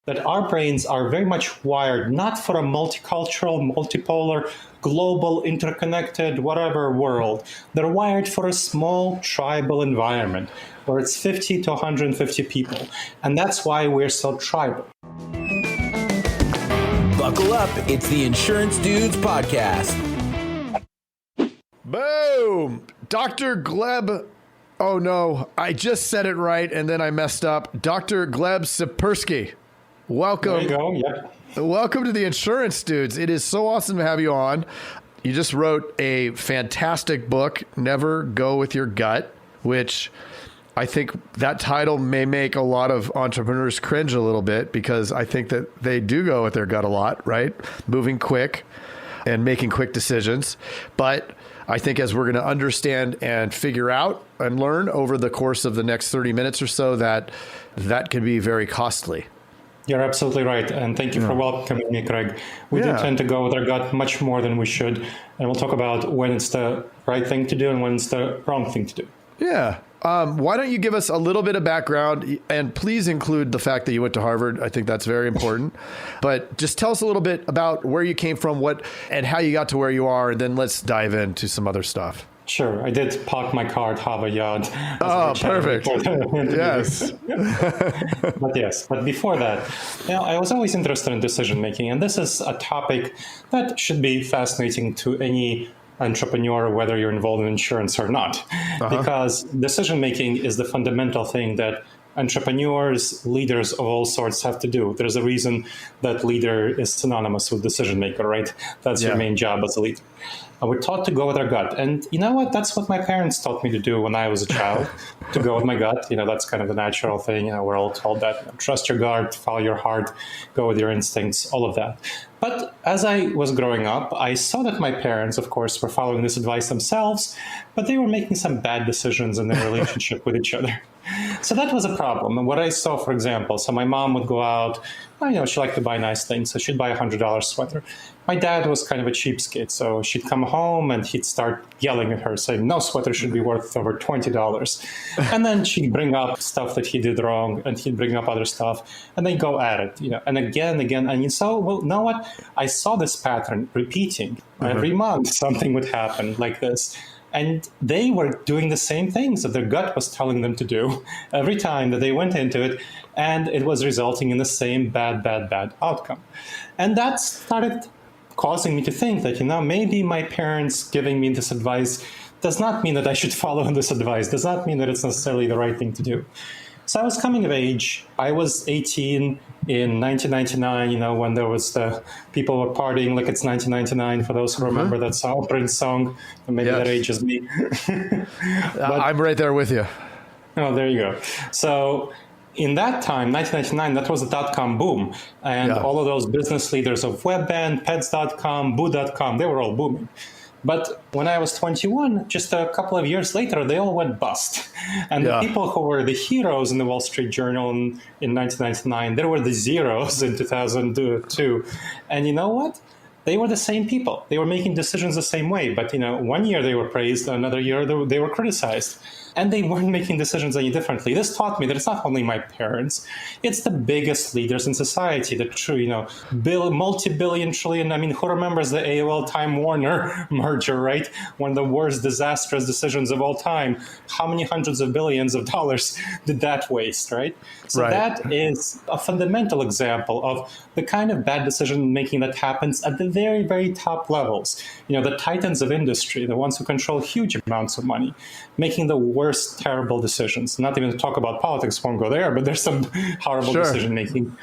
that our brains are very much wired not for a multicultural, multipolar, global, interconnected, whatever world. They're wired for a small tribal environment where it's 50 to 150 people. And that's why we're so tribal. Buckle up. It's the Insurance Dudes Podcast. Boom! Dr. Gleb. Oh no, I just said it right and then I messed up. Dr. Gleb Tsipursky. Welcome. There you go, yeah. Welcome to the Insurance Dudes. It is so awesome to have you on. You just wrote a fantastic book, Never Go With Your Gut, which I think that title may make a lot of entrepreneurs cringe a little bit because I think that they do go with their gut a lot, right? Moving quick and making quick decisions. But I think as we're going to understand and figure out and learn over the course of the next 30 minutes or so, that can be very costly. You're absolutely right. And thank you for welcoming me, Craig. We do tend to go with our gut much more than we should. And we'll talk about when it's the right thing to do and when it's the wrong thing to do. Yeah. Why don't you give us a little bit of background, and please include the fact that you went to Harvard. I think that's very important. But just tell us a little bit about where you came from, and how you got to where you are, and then let's dive into some other stuff. Sure. I did park my car at Harvard Yard. Oh, perfect. Yes. But before that, I was always interested in decision making. And this is a topic that should be fascinating to any entrepreneur, whether you're involved in insurance or not. Because decision making is the fundamental thing that entrepreneurs, leaders of all sorts have to do. There's a reason that leader is synonymous with decision maker, right? That's your main job as a leader. We're taught to go with our gut. And you know what? That's what my parents taught me to do when I was a child, to go with my gut. That's kind of the natural thing. We're all told that. Trust your gut, follow your heart, go with your instincts, all of that. But as I was growing up, I saw that my parents, of course, were following this advice themselves, but they were making some bad decisions in their relationship with each other. So that was a problem. And what I saw, for example, so my mom would go out, she liked to buy nice things, so she'd buy a $100 sweater. My dad was kind of a cheapskate, so she'd come home and he'd start yelling at her, saying, no sweater should be worth over $20. And then she'd bring up stuff that he did wrong, and he'd bring up other stuff, and they'd go at it, and again. And so, well, you know what? I saw this pattern repeating. Every month, something would happen like this. And they were doing the same things that their gut was telling them to do every time that they went into it. And it was resulting in the same bad outcome. And that started causing me to think that, maybe my parents giving me this advice does not mean that I should follow this advice, does not mean that it's necessarily the right thing to do. So I was coming of age. I was 18 in 1999, when there was the people were partying like it's 1999, for those who remember that song, Prince song. Maybe that ages me. I'm right there with you. Oh, there you go. So in that time, 1999, that was the dot-com boom. And all of those business leaders of Webband, Pets.com, Boo.com, they were all booming. But when I was 21, just a couple of years later, they all went bust. And the people who were the heroes in the Wall Street Journal in 1999, they were the zeros in 2002. And you know what? They were the same people. They were making decisions the same way. But, 1 year they were praised, another year they were criticized. And they weren't making decisions any differently. This taught me that it's not only my parents, it's the biggest leaders in society, the true, multi-billion, trillion. Who remembers the AOL Time Warner merger, right? One of the worst disastrous decisions of all time. How many hundreds of billions of dollars did that waste, right? So that is a fundamental example of the kind of bad decision making that happens at the very, very top levels. The titans of industry, the ones who control huge amounts of money, making the worst, terrible decisions. Not even to talk about politics, won't go there, but there's some horrible decision making.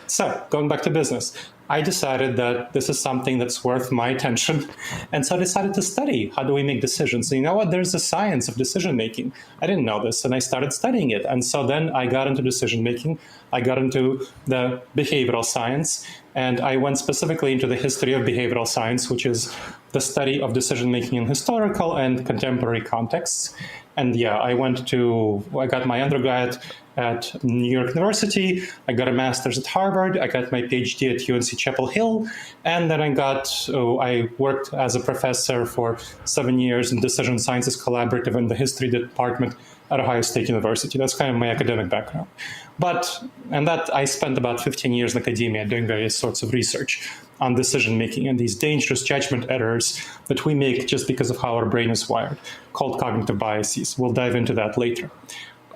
So, going back to business, I decided that this is something that's worth my attention. And so I decided to study, how do we make decisions? And you know what? There's a science of decision making. I didn't know this, and I started studying it. And so then I got into decision making. I got into the behavioral science, and I went specifically into the history of behavioral science, which is the study of decision making in historical and contemporary contexts. And I got my undergrad at New York University. I got a master's at Harvard. I got my PhD at UNC Chapel Hill. And then I worked as a professor for 7 years in Decision Sciences Collaborative in the history department at Ohio State University. That's kind of my academic background. And that I spent about 15 years in academia doing various sorts of research on decision making and these dangerous judgment errors that we make just because of how our brain is wired, called cognitive biases. We'll dive into that later.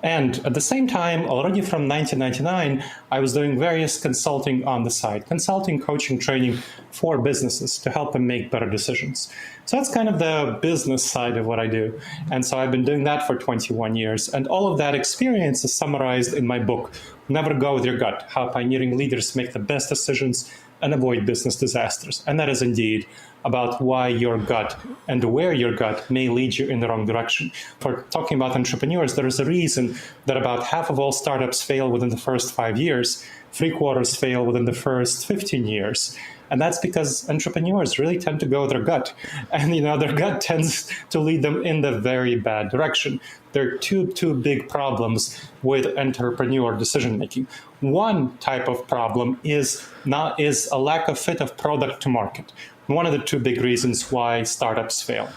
And at the same time, already from 1999, I was doing various consulting on the side, consulting, coaching, training for businesses to help them make better decisions. So that's kind of the business side of what I do. And so I've been doing that for 21 years. And all of that experience is summarized in my book, Never Go With Your Gut, How Pioneering Leaders Make the Best Decisions and Avoid Business Disasters. And that is indeed about why your gut and where your gut may lead you in the wrong direction. For talking about entrepreneurs, there is a reason that about half of all startups fail within the first 5 years, 3/4 fail within the first 15 years. And that's because entrepreneurs really tend to go with their gut. And, their gut tends to lead them in the very bad direction. There are two big problems with entrepreneur decision making. One type of problem is a lack of fit of product to market. One of the two big reasons why startups fail.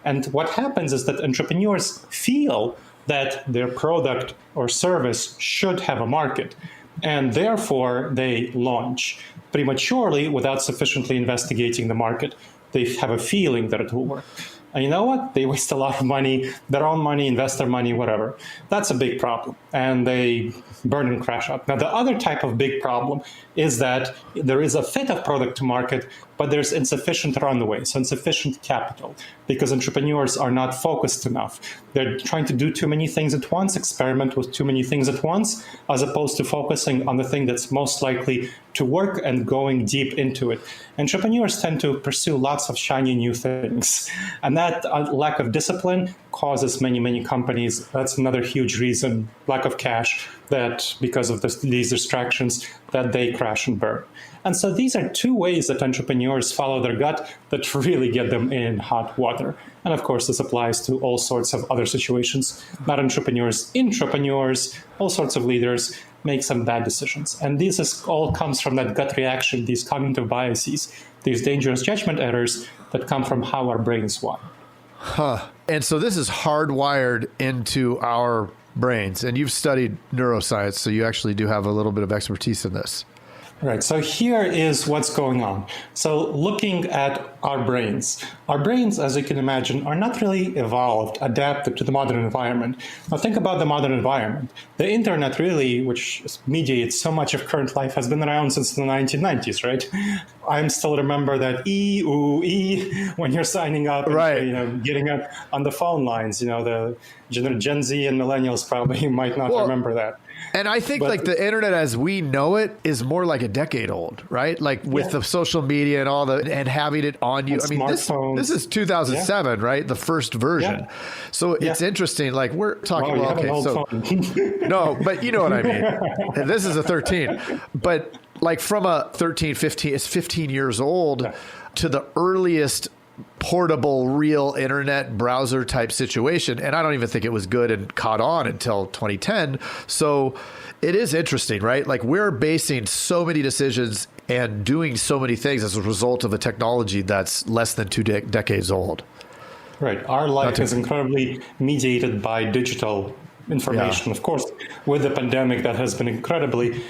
And what happens is that entrepreneurs feel that their product or service should have a market, and therefore they launch prematurely without sufficiently investigating the market. They have a feeling that it will work. And you know what? They waste a lot of money, their own money, investor money, whatever. That's a big problem. And they burn and crash out. Now, the other type of big problem is that there is a fit of product to market, but there's insufficient runway, so insufficient capital, because entrepreneurs are not focused enough. They're trying to do too many things at once, experiment with too many things at once, as opposed to focusing on the thing that's most likely to work and going deep into it. Entrepreneurs tend to pursue lots of shiny new things, and that lack of discipline causes many companies. That's another huge reason, lack of cash, that because of these distractions, that they crash and burn. And so these are two ways that entrepreneurs follow their gut that really get them in hot water. And of course, this applies to all sorts of other situations. Not entrepreneurs, intrapreneurs, all sorts of leaders make some bad decisions. And all comes from that gut reaction, these cognitive biases, these dangerous judgment errors that come from how our brains work. And so this is hardwired into our brains. And you've studied neuroscience, so you actually do have a little bit of expertise in this. Right. So here is what's going on. So looking at our brains, as you can imagine, are not really evolved, adapted to the modern environment. Now think about the modern environment. The internet really, which mediates so much of current life, has been around since the 1990s, right? I still remember that when you're signing up, right? And, getting on the phone lines. The Gen Z and millennials probably might not remember that. And I think the internet as we know it is more like a decade old, right? Like with the social media and all and having it on you. I mean, this is 2007, right? The first version. Yeah. So it's interesting. Like we're talking about, no, but you know what I mean? This is a 13, but like from a 13, 15, it's 15 years old to the earliest portable, real internet browser type situation. And I don't even think it was good and caught on until 2010. So it is interesting, right? Like we're basing so many decisions and doing so many things as a result of a technology that's less than two decades old. Right. Our life is incredibly mediated by digital information. Of course, with the pandemic, that has been incredibly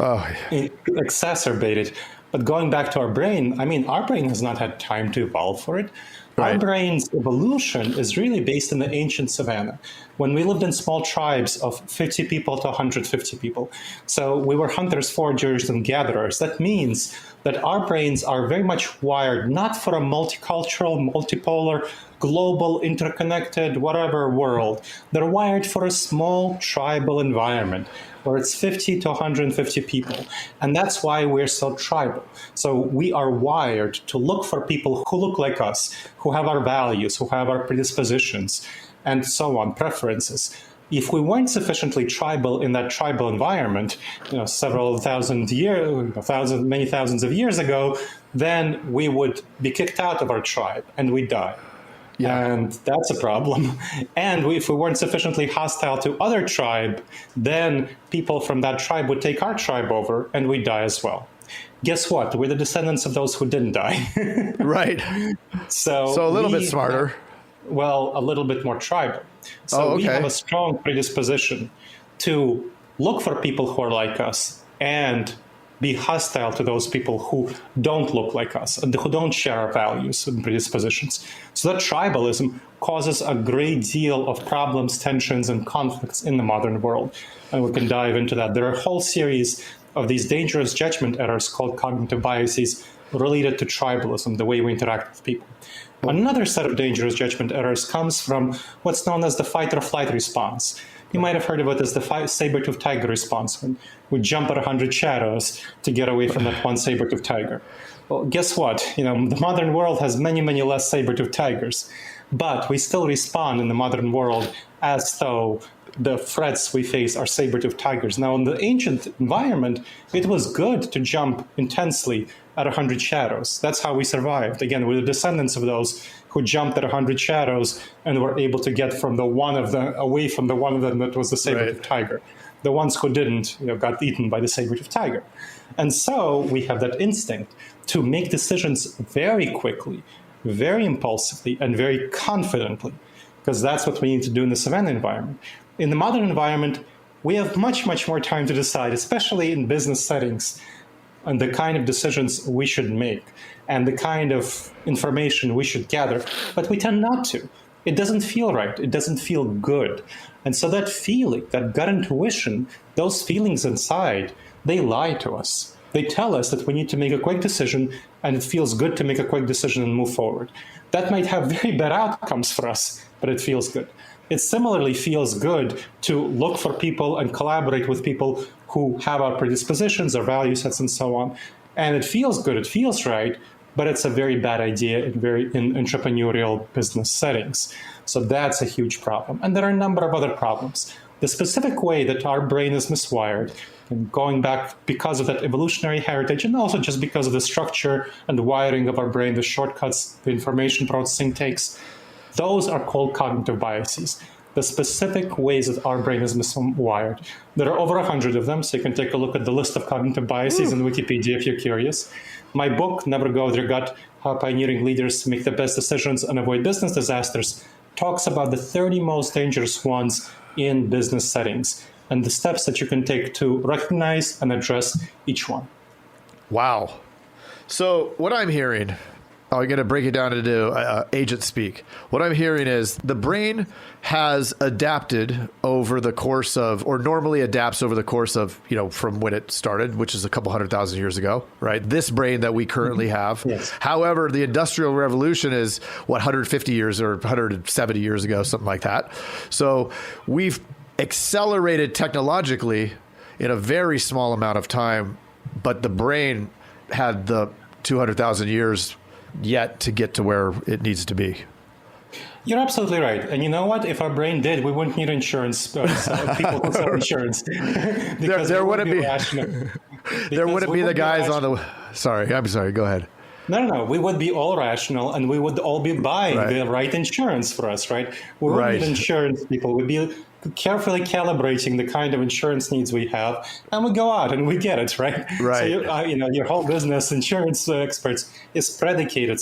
exacerbated. But going back to our brain, our brain has not had time to evolve for it. Right. Our brain's evolution is really based in the ancient savanna, when we lived in small tribes of 50 people to 150 people. So we were hunters, foragers, and gatherers. That means that our brains are very much wired not for a multicultural, multipolar, global, interconnected, whatever world. They're wired for a small tribal environment where it's 50 to 150 people. And that's why we're so tribal. So we are wired to look for people who look like us, who have our values, who have our predispositions, and so on, preferences. If we weren't sufficiently tribal in that tribal environment, many thousands of years ago, then we would be kicked out of our tribe and we'd die. Yeah. And that's a problem. And if we weren't sufficiently hostile to other tribe, then people from that tribe would take our tribe over and we'd die as well. Guess what? We're the descendants of those who didn't die. Right. So a little bit smarter. well, a little bit more tribal. So Oh, we okay. have a strong predisposition to look for people who are like us and be hostile to those people who don't look like us and who don't share our values and predispositions. So that tribalism causes a great deal of problems, tensions, and conflicts in the modern world. And we can dive into that. There are a whole series of these dangerous judgment errors called cognitive biases related to tribalism, the way we interact with people. Another set of dangerous judgment errors comes from what's known as the fight or flight response. You might have heard of it as the saber-toothed tiger response, when we jump at 100 shadows to get away from that one saber-toothed tiger. Well, guess what? The modern world has many, many less saber-toothed tigers, but we still respond in the modern world as though the threats we face are saber-toothed tigers. Now, in the ancient environment, it was good to jump intensely at 100 shadows. That's how we survived. Again, we're the descendants of those who jumped at 100 shadows and were able to get from the one of them away from the one of them that was the saber-toothed tiger. The ones who didn't, got eaten by the saber-toothed tiger. And so we have that instinct to make decisions very quickly, very impulsively, and very confidently, because that's what we need to do in the savannah environment. In the modern environment, we have much, much more time to decide, especially in business settings, on the kind of decisions we should make and the kind of information we should gather, but we tend not to. It doesn't feel right. It doesn't feel good. And so that feeling, that gut intuition, those feelings inside, they lie to us. They tell us that we need to make a quick decision, and it feels good to make a quick decision and move forward. That might have very bad outcomes for us, but it feels good. It similarly feels good to look for people and collaborate with people who have our predispositions, our value sets, and so on. And it feels good, it feels right, but it's a very bad idea in entrepreneurial business settings. So that's a huge problem. And there are a number of other problems. The specific way that our brain is miswired, and going back because of that evolutionary heritage, and also just because of the structure and the wiring of our brain, the shortcuts the information processing takes, those are called cognitive biases. The specific ways that our brain is miswired. There are over 100 of them, so you can take a look at the list of cognitive biases in Wikipedia if you're curious. My book, Never Go With Your Gut, How Pioneering Leaders Make the Best Decisions and Avoid Business Disasters, talks about the 30 most dangerous ones in business settings and the steps that you can take to recognize and address each one. Wow. So what I'm hearing, I'm going to break it down into agent speak. What I'm hearing is the brain has adapted over the course of, or normally adapts over the course of, from when it started, which is a couple 100,000 years ago, right? This brain that we currently have. Yes. However, the Industrial Revolution is 150 years or 170 years ago, something like that. So we've accelerated technologically in a very small amount of time, but the brain had the 200,000 years yet to get to where it needs to be. You're absolutely right. And you know what? If our brain did, we wouldn't need insurance. People who sell insurance. there wouldn't be. There wouldn't be the guys on the. Sorry, I'm sorry. Go ahead. No. We would be all rational, and we would all be buying the right insurance for us, right? We wouldn't need insurance people. We'd be carefully calibrating the kind of insurance needs we have, and we go out and we get it, right? Right. So your whole business, insurance experts, is predicated.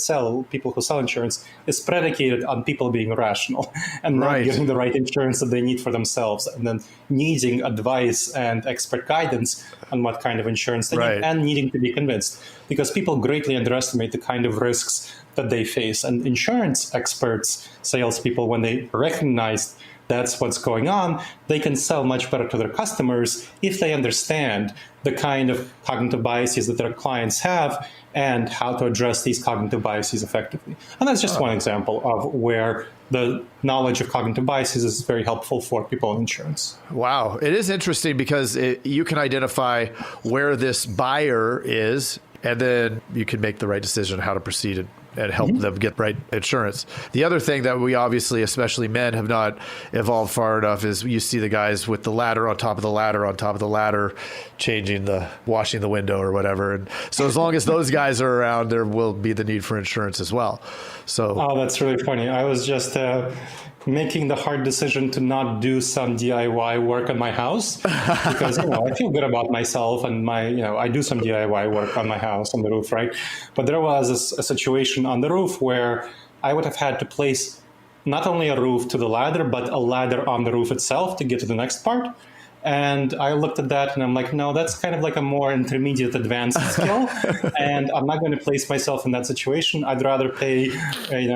People who sell insurance is predicated on people being rational and not getting the right insurance that they need for themselves, and then needing advice and expert guidance on what kind of insurance they need, and needing to be convinced, because people greatly underestimate the kind of risks that they face. And insurance experts, salespeople, when they recognize that's what's going on, they can sell much better to their customers if they understand the kind of cognitive biases that their clients have and how to address these cognitive biases effectively. And that's just one example of where the knowledge of cognitive biases is very helpful for people in insurance. Wow. It is interesting because you can identify where this buyer is, and then you can make the right decision how to proceed and help them get right insurance. The other thing that we obviously, especially men, have not evolved far enough is you see the guys with the ladder on top of the ladder on top of the ladder, washing the window or whatever. And so as long as those guys are around, there will be the need for insurance as well. So, that's really funny. I was just making the hard decision to not do some DIY work on my house because I feel good about myself and I do some DIY work on my house on the roof, right? But there was a situation on the roof where I would have had to place not only a roof to the ladder, but a ladder on the roof itself to get to the next part. And I looked at that and I'm like, no, that's kind of like a more intermediate advanced skill. And I'm not going to place myself in that situation. I'd rather pay,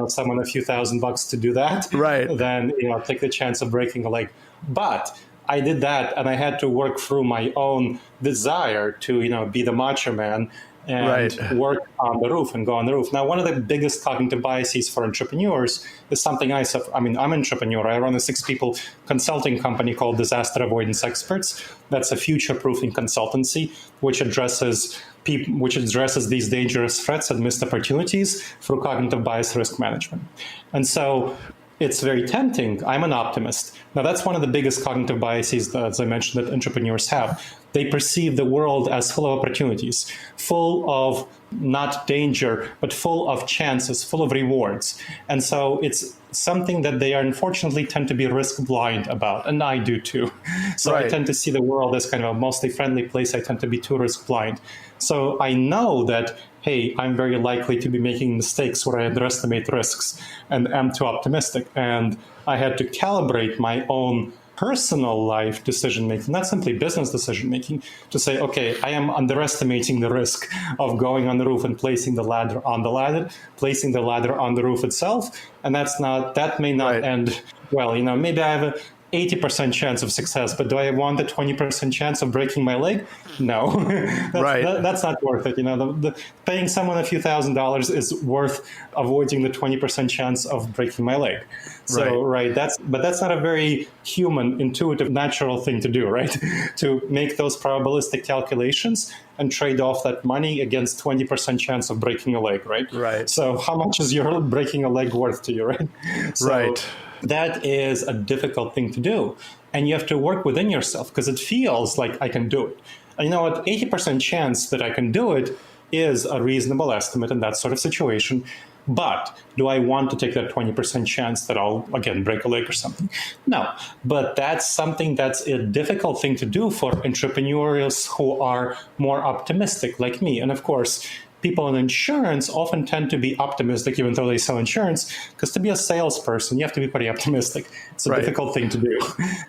someone a few $1,000 to do that than, take the chance of breaking a leg. But I did that and I had to work through my own desire to, be the macho man and work on the roof and go on the roof. Now, one of the biggest cognitive biases for entrepreneurs is something I suffer. I mean, I'm an entrepreneur. I run a 6-people consulting company called Disaster Avoidance Experts. That's a future-proofing consultancy, which addresses these dangerous threats and missed opportunities through cognitive bias risk management. And so it's very tempting. I'm an optimist. Now, that's one of the biggest cognitive biases, that, as I mentioned, that entrepreneurs have. They perceive the world as full of opportunities, full of not danger, but full of chances, full of rewards. And so it's something that they unfortunately tend to be risk blind about, and I do too. So I tend to see the world as kind of a mostly friendly place. I tend to be too risk blind. So I know that, hey, I'm very likely to be making mistakes where I underestimate risks and am too optimistic. And I had to calibrate my own personal life decision-making, not simply business decision-making, to say, okay, I am underestimating the risk of going on the roof and placing the ladder on the ladder, placing the ladder on the roof itself. And that may not end well. Maybe I have a 80% chance of success, but do I want the 20% chance of breaking my leg? No, that's not worth it. Paying someone a few $1,000s is worth avoiding the 20% chance of breaking my leg. So, that's not a very human, intuitive, natural thing to do, right? To make those probabilistic calculations and trade off that money against 20% chance of breaking a leg, right? Right. So how much is your breaking a leg worth to you, right? So, that is a difficult thing to do. And you have to work within yourself because it feels like I can do it. And you know what? 80% chance that I can do it is a reasonable estimate in that sort of situation. But do I want to take that 20% chance that I'll, again, break a leg or something? No. But that's something that's a difficult thing to do for entrepreneurs who are more optimistic like me. And of course, people in insurance often tend to be optimistic even though they sell insurance, because to be a salesperson, you have to be pretty optimistic. It's a difficult thing to do,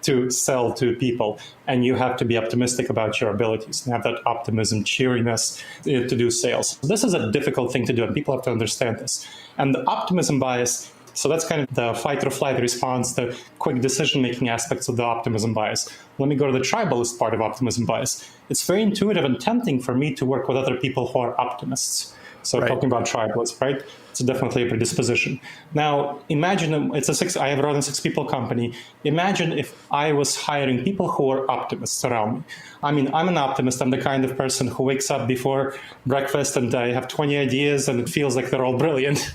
to sell to people. And you have to be optimistic about your abilities and have that optimism, cheeriness to do sales. This is a difficult thing to do, and people have to understand this. And the optimism bias, so that's kind of the fight or flight response, the quick decision-making aspects of the optimism bias. Let me go to the tribalist part of optimism bias. It's very intuitive and tempting for me to work with other people who are optimists. So talking about tribalists, right? It's definitely a predisposition. Now, imagine I have run a 6-people company. Imagine if I was hiring people who are optimists around me. I mean, I'm an optimist. I'm the kind of person who wakes up before breakfast and I have 20 ideas and it feels like they're all brilliant.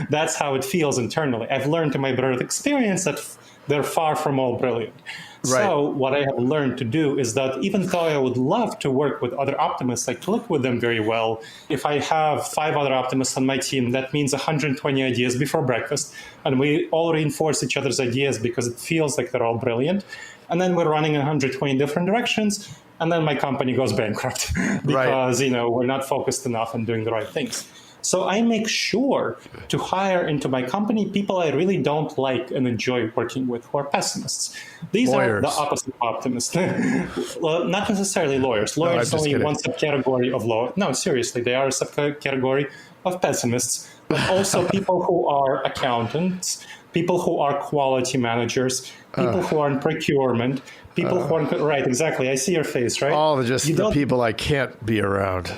That's how it feels internally. I've learned in my birth experience that they're far from all brilliant. So what I have learned to do is that even though I would love to work with other optimists, I click with them very well. If I have 5 other optimists on my team, that means 120 ideas before breakfast. And we all reinforce each other's ideas because it feels like they're all brilliant. And then we're running in 120 different directions. And then my company goes bankrupt because, we're not focused enough on doing the right things. So I make sure to hire into my company people I really don't like and enjoy working with who are pessimists. These are the opposite of optimists. Well, not necessarily lawyers. Lawyers are only one subcategory of law. No, seriously, they are a subcategory of pessimists, but also people who are accountants, people who are quality managers, people who are in procurement, people who are, right, exactly. I see your face, right? All just the people I can't be around.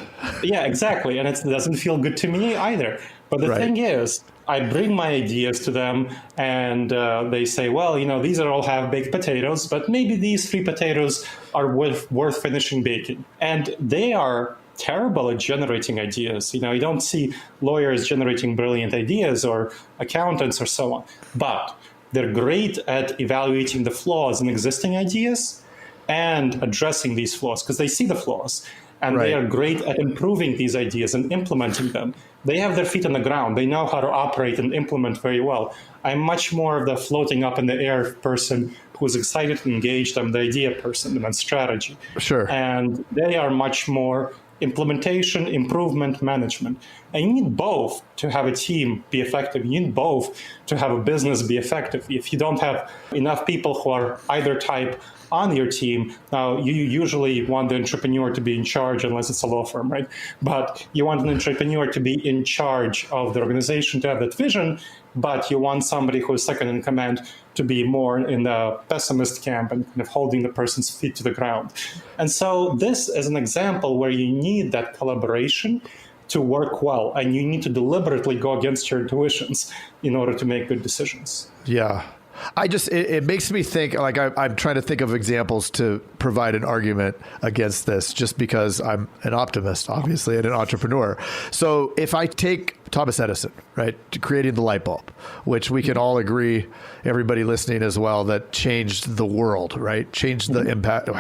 Yeah, exactly. And it doesn't feel good to me either. But the thing is, I bring my ideas to them and they say, well, these are all half-baked potatoes, but maybe these 3 potatoes are worth finishing baking. And they are terrible at generating ideas. You don't see lawyers generating brilliant ideas or accountants or so on. But they're great at evaluating the flaws in existing ideas and addressing these flaws because they see the flaws. And they are great at improving these ideas and implementing them. They have their feet on the ground. They know how to operate and implement very well. I'm much more of the floating up in the air person who's excited and engaged. I'm the idea person and strategy. Sure. And they are much more implementation, improvement, management. And you need both to have a team be effective. You need both to have a business be effective. If you don't have enough people who are either type on your team, now you usually want the entrepreneur to be in charge unless it's a law firm, right? But you want an entrepreneur to be in charge of the organization, to have that vision, but you want somebody who is second in command to be more in the pessimist camp and kind of holding the person's feet to the ground. And so this is an example where you need that collaboration to work well, and you need to deliberately go against your intuitions in order to make good decisions. Yeah. It makes me think, like I'm trying to think of examples to provide an argument against this, just because I'm an optimist, obviously, and an entrepreneur. So if I take Thomas Edison, right, to creating the light bulb, which we can all agree, everybody listening as well, that changed the world, right? Changed the impact of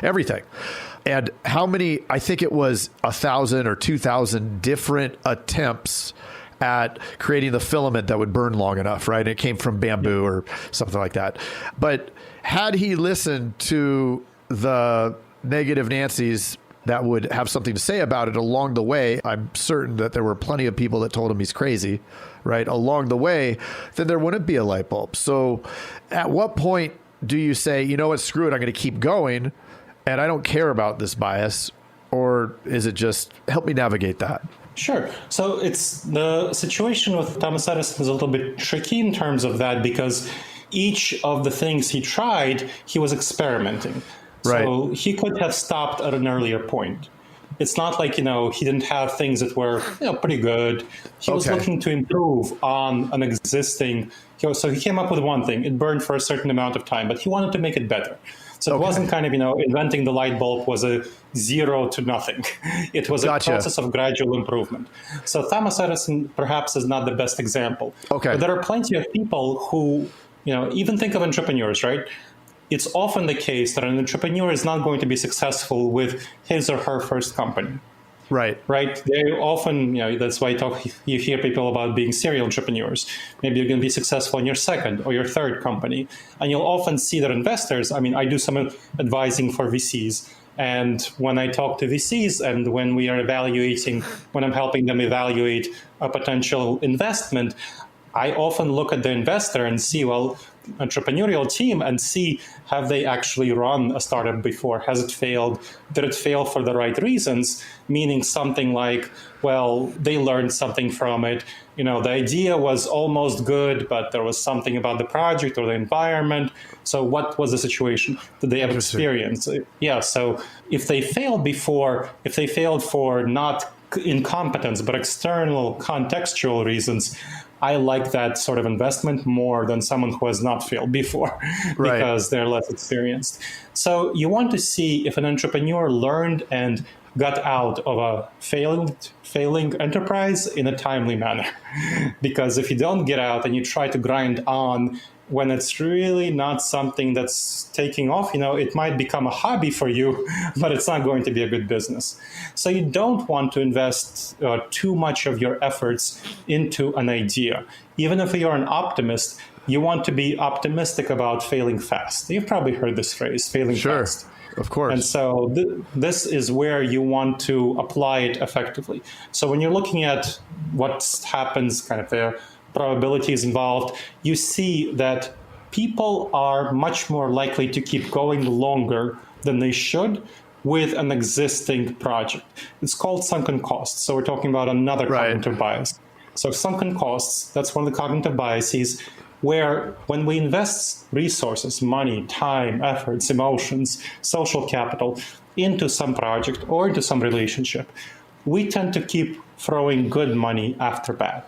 everything. And how many, I think it was 1,000 or 2,000 different attempts at creating the filament that would burn long enough, right? It came from bamboo or something like that. But had he listened to the negative Nancy's that would have something to say about it along the way, I'm certain that there were plenty of people that told him he's crazy, right? Along the way, then there wouldn't be a light bulb. So at what point do you say, you know what, screw it, I'm going to keep going and I don't care about this bias? Or is it just help me navigate that? Sure. So it's the situation with Thomas Edison is a little bit tricky in terms of that, because each of the things he tried, he was experimenting. Right. So he could have stopped at an earlier point. It's not like, he didn't have things that were, pretty good. He was looking to improve on an existing. So he came up with one thing. It burned for a certain amount of time, but he wanted to make it better. So it wasn't kind of, inventing the light bulb was a zero to nothing. It was a process of gradual improvement. So Thomas Edison perhaps is not the best example. Okay. But there are plenty of people who, even think of entrepreneurs, right? It's often the case that an entrepreneur is not going to be successful with his or her first company. Right. They often, that's why you hear people about being serial entrepreneurs. Maybe you're going to be successful in your second or your third company. And you'll often see that investors, I do some advising for VCs. And when I talk to VCs and when we are when I'm helping them evaluate a potential investment, I often look at the investor and see, entrepreneurial team and see, have they actually run a startup before? Has it failed? Did it fail for the right reasons? Meaning something like, they learned something from it. The idea was almost good, but there was something about the project or the environment. So what was the situation? Did they have experience? Yeah. So if they failed for not incompetence, but external contextual reasons, I like that sort of investment more than someone who has not failed before because they're less experienced. So you want to see if an entrepreneur learned and got out of a failing enterprise in a timely manner. Because if you don't get out and you try to grind on when it's really not something that's taking off, it might become a hobby for you, but it's not going to be a good business. So you don't want to invest too much of your efforts into an idea. Even if you're an optimist, you want to be optimistic about failing fast. You've probably heard this phrase, failing fast. Of course. And so this is where you want to apply it effectively. So when you're looking at what happens, kind of the probabilities involved, you see that people are much more likely to keep going longer than they should with an existing project. It's called sunken costs. So we're talking about another cognitive bias. So sunken costs, that's one of the cognitive biases where when we invest resources, money, time, efforts, emotions, social capital into some project or into some relationship, we tend to keep throwing good money after bad.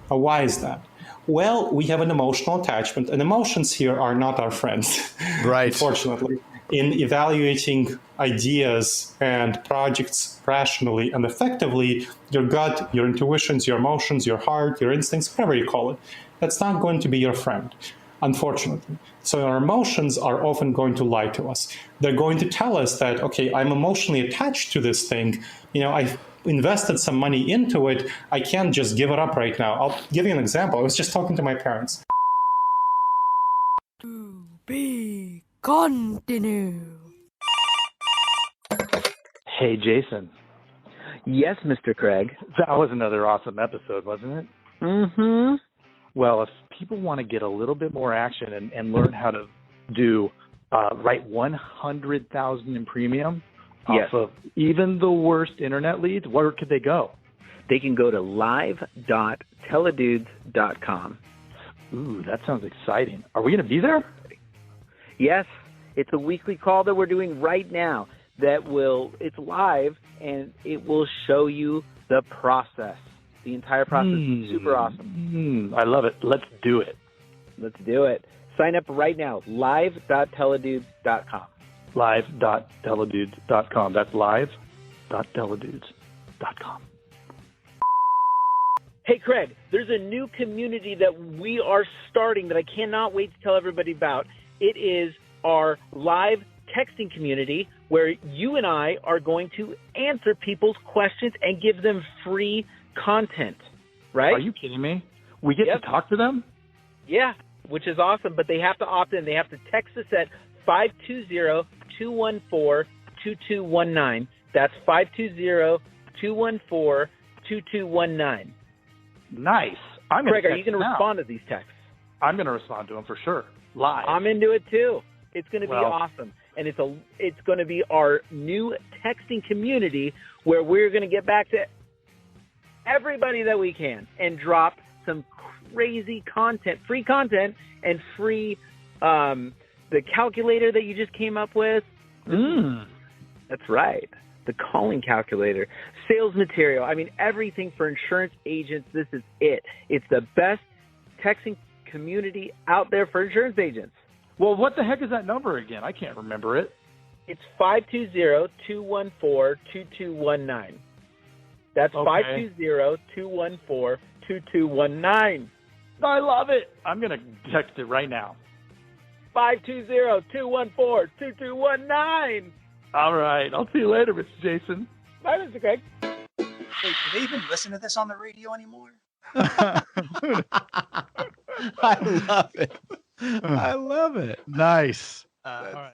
Now, why is that? Well, we have an emotional attachment, and emotions here are not our friends, unfortunately. In evaluating ideas and projects rationally and effectively, your gut, your intuitions, your emotions, your heart, your instincts, whatever you call it, that's not going to be your friend, unfortunately. So our emotions are often going to lie to us. They're going to tell us that, okay, I'm emotionally attached to this thing. I invested some money into it. I can't just give it up right now. I'll give you an example. I was just talking to my parents. To be continued. Hey, Jason. Yes, Mr. Craig. That was another awesome episode, wasn't it? Mm-hmm. Well, if people want to get a little bit more action and learn how to write 100,000 in premium Yes. off of even the worst internet leads, where could they go? They can go to live.teledudes.com. Ooh, that sounds exciting. Are we going to be there? Yes, it's a weekly call that we're doing right now it's live, and it will show you the process. The entire process is super awesome. I love it. Let's do it. Let's do it. Sign up right now, live.teledudes.com. Live.teledudes.com. That's live.teledudes.com. Hey, Craig, there's a new community that we are starting that I cannot wait to tell everybody about. It is our live texting community where you and I are going to answer people's questions and give them free content, right? Are you kidding me? We get to talk to them? Yeah, which is awesome, but they have to opt in. They have to text us at 520-214-2219. That's 520-214-2219. Nice. Craig, are you going to respond to these texts? I'm going to respond to them for sure. Live. I'm into it too. It's going to be awesome. And it's going to be our new texting community where we're going to get back to everybody that we can and drop some crazy content, free content, and free the calculator that you just came up with. That's right. The calling calculator, sales material. I mean, everything for insurance agents. This is it. It's the best texting community out there for insurance agents. Well, what the heck is that number again? I can't remember it. It's 520-214-2219. That's 520-214-2219. I love it. I'm going to text it right now. 520-214-2219. All right. I'll see you later, Mr. Jason. Bye, Mr. Craig. Wait, do they even listen to this on the radio anymore? I love it. I love it. Nice. All right.